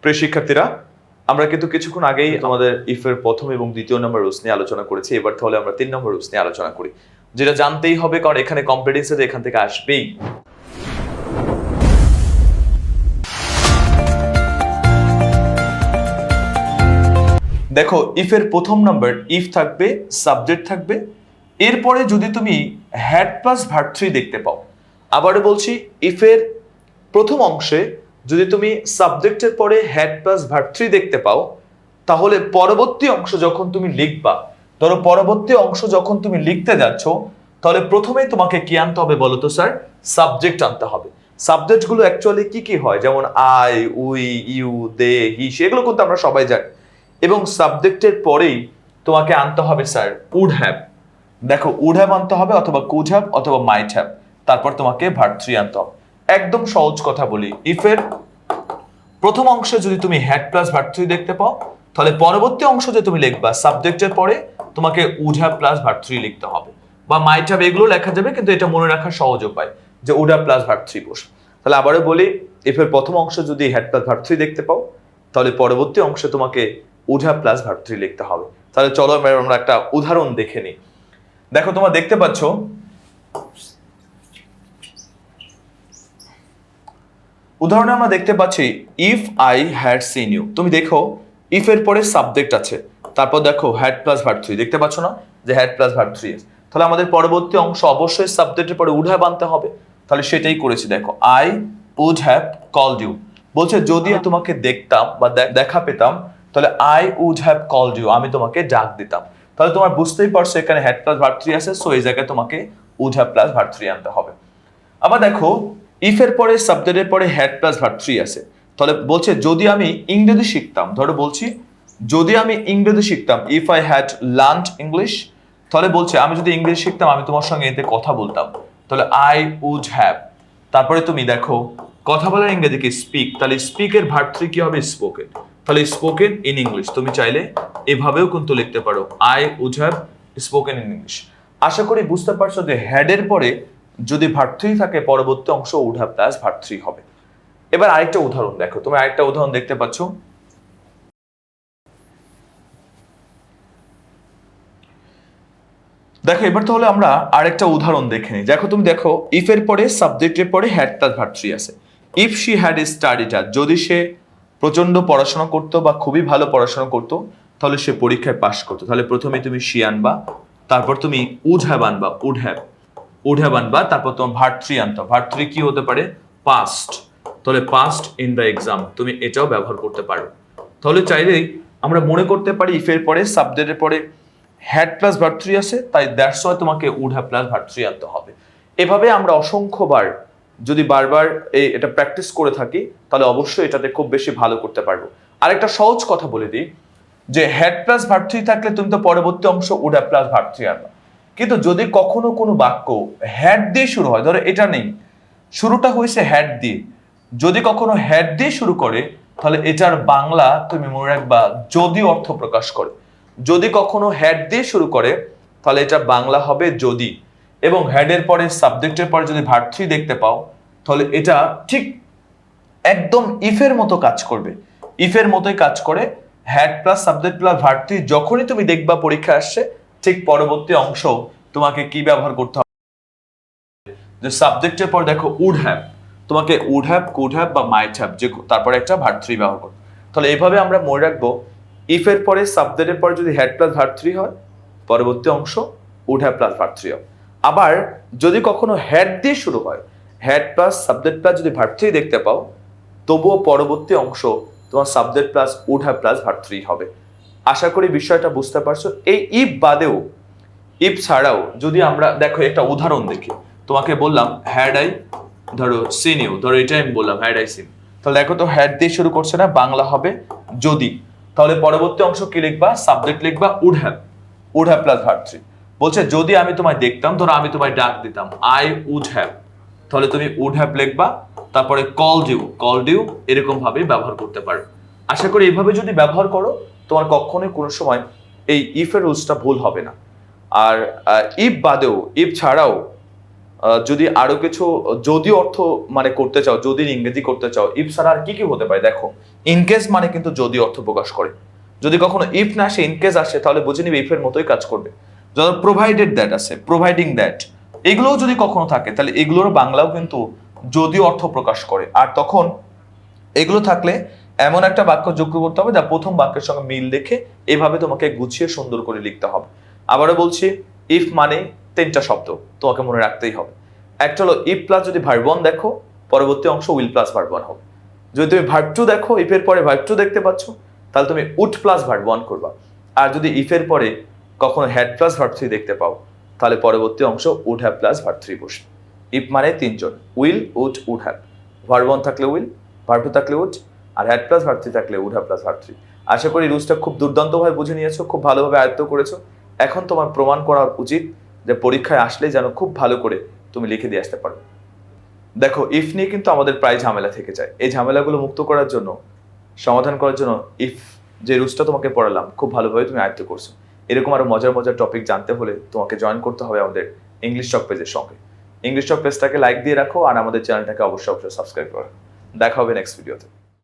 প্রিয় শিক্ষার্থীরা, আমরা কিন্তু কিছুক্ষণ আগেই আমাদের ইফের প্রথম এবং দ্বিতীয় নম্বর রুলস নিয়ে আলোচনা করেছি। এবার তাহলে আমরা 3 নম্বর রুলস নিয়ে আলোচনা করি, যেটা জানতেই হবে, কারণ এখানে কম্পিটিশন এখান থেকে আসবেই। দেখো, ইফের প্রথম নাম্বার ইফ থাকবে, সাবজেক্ট থাকবে, এরপরে যদি তুমি হ্যাড প্লাস ভার্ব থ্রি দেখতে পাও। আবারও বলছি, ইফের প্রথম অংশে যদি তুমি সাবজেক্টের পরে হ্যাড প্লাস ভার্ব থ্রি দেখতে পাও, তাহলে পরবর্তী অংশ যখন তুমি লিখবা, ধরো পরবর্তী অংশ যখন তুমি লিখতে যাচ্ছ, তাহলে প্রথমেই তোমাকে কি আনতে হবে বলো তো স্যার? সাবজেক্ট আনতে হবে। সাবজেক্টগুলো অ্যাকচুয়ালি কি কি হয়, যেমন আই, উই, ইউ, দে, হি, সেগুলো কিন্তু আমরা সবাই জানি। এবং সাবজেক্টের পরেই তোমাকে আনতে হবে স্যার উড হ্যাভ। দেখো, উড হ্যাভ আনতে হবে, অথবা কুড হ্যাভ, অথবা মাইট হ্যাভ। তারপর তোমাকে ভার্ব থ্রি আনতে হবে। একদম সহজ কথা বলি, ইফের প্রথম অংশে যদি তুমি হ্যাড প্লাস ভার্ব থ্রি দেখতে পাও, তাহলে পরবর্তী অংশ যে তুমি লিখবা সাবজেক্টের পরে তোমাকে would have plus verb three লিখতে হবে, বা মাইট হ্যাভ, এগুলো লেখা যাবে, কিন্তু এটা মনে রাখার সহজ উপায় যে would have plus verb three বসে। তাহলে আবারও বলি, ইফের প্রথম অংশ যদি হ্যাড প্লাস ভার্ব থ্রি দেখতে পাও, তাহলে পরবর্তী অংশে তোমাকে would have plus verb three লিখতে হবে। তাহলে চলো আমরা একটা উদাহরণ দেখে নিই। দেখো, তোমরা দেখতে পাচ্ছ, উদাহরণে আমরা দেখতে পাচ্ছি if I had seen you. তুমি দেখো, ইফ এর পরে সাবজেক্ট আছে, তারপর দেখো হ্যাড প্লাস ভার্ব থ্রি, দেখতে পাচ্ছ না যে হ্যাড প্লাস ভার্ব থ্রি আছে। তাহলে আমাদের পরবর্তী অংশ অবশ্যই সাবজেক্টের পরে উড হ্যাভ আনতে হবে। তাহলে সেটাই করেছি। দেখো, I would have called you. বলছে যদি তোমাকে দেখতাম বা দেখা পেতাম, তাহলে I would have called you, আমি তোমাকে ডাক দিতাম। তাহলে তোমার বুঝতেই পারছো এখানে হ্যাড প্লাস ভার্ব থ্রি আছে, সো এই জায়গায় তোমাকে would have plus verb three আনতে হবে। আবার দেখো, ইফ এর পরে সাবজেক্টের পরে হ্যাড প্লাস ভার্ব থ্রি আছে, তাহলে বলছে যদি আমি ইংরেজি শিখতাম, ধরো বলছি যদি আমি ইংরেজি শিখতাম, if I had learned English, তাহলে বলছে আমি যদি ইংরেজি শিখতাম, আমি তোমার সঙ্গে এতে কথা বলতাম, তাহলে আই উড হ্যাভ। তারপরে তুমি দেখো, কথা বলার ইংরেজি কি? স্পিক। তাহলে স্পিকের ভার্ব থ্রি কি হবে? স্পোকেন। তাহলে স্পোকেন ইন ইংলিশ তুমি চাইলে এভাবেও কিন্তু লিখতে পারো, I would have spoken in English. আশা করি বুঝতে পারছো যে হ্যাডের পরে যদি ভার্ব থ্রি থাকে, পরবর্তী অংশ would have plus verb three হবে। এবার আরেকটা উদাহরণ দেখো, তুমি আরেকটা উদাহরণ দেখতে পাচ্ছ। দেখো, এবার তাহলে আমরা আরেকটা উদাহরণ দেখে নিই। দেখো, তুমি দেখো, ইফ এর পরে সাবজেক্টের পরে হ্যাড প্লাস ভার্ব থ্রি আছে। ইফ শি হ্যাড স্টাডিড, যদি সে প্রচন্ড পড়াশোনা করতো বা খুবই ভালো পড়াশোনা করতো, তাহলে সে পরীক্ষায় পাশ করতো। তাহলে প্রথমে তুমি শি আনবা, তারপর তুমি উড হ্যাভ আনবা, উড হ্যাভ আনবা, তারপর তোমার ভার্ব থ্রি আনতে। ভার্ব থ্রি কি হতে পারে? পাস্ট। তাহলে পাস্ট ইন দ্য এক্সাম, তুমি এটাও ব্যবহার করতে পারো। তাহলে চাইলেই আমরা মনে করতে পারি ইফের পরে সাবজেক্টের পরে হ্যাড প্লাস ভার্ব থ্রি আছে, তাই দ্যাটস ওয়াই তোমাকে would have plus verb three আনতে হবে। এভাবে আমরা অসংখ্যবার যদি বারবার এটা প্র্যাকটিস করে থাকি, তাহলে অবশ্যই এটাতে খুব বেশি ভালো করতে পারবো। আরেকটা সহজ কথা বলে দিই, যে হ্যাড প্লাস ভার্ব থ্রি থাকলে তুমি তো পরবর্তী অংশ would have plus verb three আনবা। কিন্তু যদি কখনো কোনো বাক্য হ্যাড দিয়ে শুরু হয়, ধরো এটা নেই, শুরুটা হয়েছে হ্যাড দিয়ে, যদি কখনো হ্যাড দিয়ে শুরু করে, তাহলে এটার বাংলা তুমি মনে রাখবা যদি অর্থ প্রকাশ করে। যদি কখনো হ্যাড দিয়ে শুরু করে, তাহলে এটা বাংলা হবে যদি। এবং হ্যাডের পরে সাবজেক্টের পরে যদি ভার্ব থ্রি দেখতে পাও, তাহলে এটা ঠিক একদম ইফের মতো কাজ করবে, ইফের মতোই কাজ করে। Had plus subject plus verb three যখনই তুমি দেখবা পরীক্ষা আসছে, ঠিক পরবর্তী অংশ তোমাকে কি ব্যবহার করতে হবে, যে সাবজেক্টের পর দেখো উড হ্যাভ, তোমাকে উড হ্যাভ, কুড হ্যাভ বা মাইট হ্যাভ, যে তারপরে একটা ভার্ব থ্রি ব্যবহার করো। তাহলে এইভাবে আমরা মনে রাখবো, ইফের পরে সাবজেক্টের পরে যদি হ্যাড প্লাস ভার্ব থ্রি হয়, পরবর্তী অংশ would have plus verb three হবে। আবার যদি কখনো হ্যাড দিয়ে শুরু হয়, হ্যাড প্লাস সাবজেক্ট প্লাস যদি ভার্ব থ্রি দেখতে পাও, তবুও পরবর্তী অংশ তোমার subject plus would have plus verb three হবে। আশা করি বিষয়টা বুঝতে পারছো। এই ইফ বাদেও, ইফ ছাড়াও যদি আমরা দেখো একটা উদাহরণ দেখি, তোমাকে বললাম হ্যাড আই, ধরো সিন ইউ, ধরো এটা আমি বললাম হ্যাড আই সিন। তাহলে দেখো তো হ্যাড দিয়ে শুরু করছে না, বাংলা হবে যদি। তাহলে পরবর্তী অংশ কি লিখবা? সাবজেক্ট লিখবা would have, would have plus verb three. বলছে যদি আমি তোমায় দেখতাম, ধরো আমি তোমায় ডাক দিতাম, আই উড হ্যাভ, তাহলে তুমি উড হ্যাভ লিখবা, তারপরে কলড ইউ, এরকম ভাবে ব্যবহার করতে পারো। আশা করি এইভাবে যদি ব্যবহার করো, তোমার কখনোই কোনো সময় এই ইফ এর রুলসটা ভুল হবে না। আর ইফ বাদেও, ইফ ছাড়াও যদি আরো কিছু যদি অর্থ মানে করতে চাও, যদি ইংরেজি করতে চাও, ইফ ছাড়া আর কি কি হতে পারে দেখো। ইনকেস মানে কিন্তু যদি অর্থ প্রকাশ করে। যদি কখনো ইফ না আসে ইনকেস আসে তাহলে বুঝে নিবে ইফ এর মতোই কাজ করবে। যখন প্রোভাইডেড দ্যাট আছে, প্রোভাইডিং দ্যাট, এগুলোও যদি কখনো থাকে তাহলে এগুলোর বাংলাও কিন্তু যদি অর্থ প্রকাশ করে। আর তখন এগুলো থাকলে এমন একটা বাক্য যোগ করতে হবে যা প্রথম বাক্যের সঙ্গে মিল দেখে এভাবে তোমাকে গুছিয়ে সুন্দর করে লিখতে হবে। আবারও বলছি, ইফ মানে তিনটা শব্দ তোমাকে মনে রাখতেই হবে। একটা হলো ইফ প্লাস যদি ভার্ব ওয়ান দেখো, পরবর্তী অংশ উইল প্লাস ভার্ব ওয়ান হবে। যদি তুমি ভার্ব টু দেখো, ইফের পরে ভার্ব টু দেখতে পাচ্ছ, তাহলে তুমি উড প্লাস ভার্ব ওয়ান করবা। আর যদি ইফের পরে কখনো হ্যাড প্লাস ভার্ব থ্রি দেখতে পাও, তাহলে পরবর্তী অংশ would have plus verb three বসবে। ইফ মানে তিনজন, will, would have. Verb one থাকলে উইল, ভার্ব টু থাকলে উড, আর হ্যাড প্লাস ভার্ব থ্রি থাকলে would have plus verb three. আশা করি রুলসটা খুব দুর্দান্তভাবে বুঝে নিয়েছো, খুব ভালোভাবে আয়ত্ত করেছো। এখন তোমার প্রমাণ করা উচিত যে পরীক্ষায় আসলে যেন খুব ভালো করে তুমি লিখে দিয়ে আসতে পারো। দেখো, ইফ নিয়ে কিন্তু আমাদের প্রায় ঝামেলা থেকে যায়। এই ঝামেলাগুলো মুক্ত করার জন্য, সমাধান করার জন্য ইফ যে রুলসটা তোমাকে পড়ালাম খুব ভালোভাবে তুমি আয়ত্ত করছো। এরকম আরো মজার মজার টপিক জানতে হলে তোমাকে জয়েন করতে হবে আমাদের ইংলিশ টক পেজের সঙ্গে। ইংলিশ টক পেজটাকে লাইক দিয়ে রাখো আর আমাদের চ্যানেলটাকে অবশ্যই সাবস্ক্রাইব করো। দেখা হবে নেক্সট ভিডিওতে।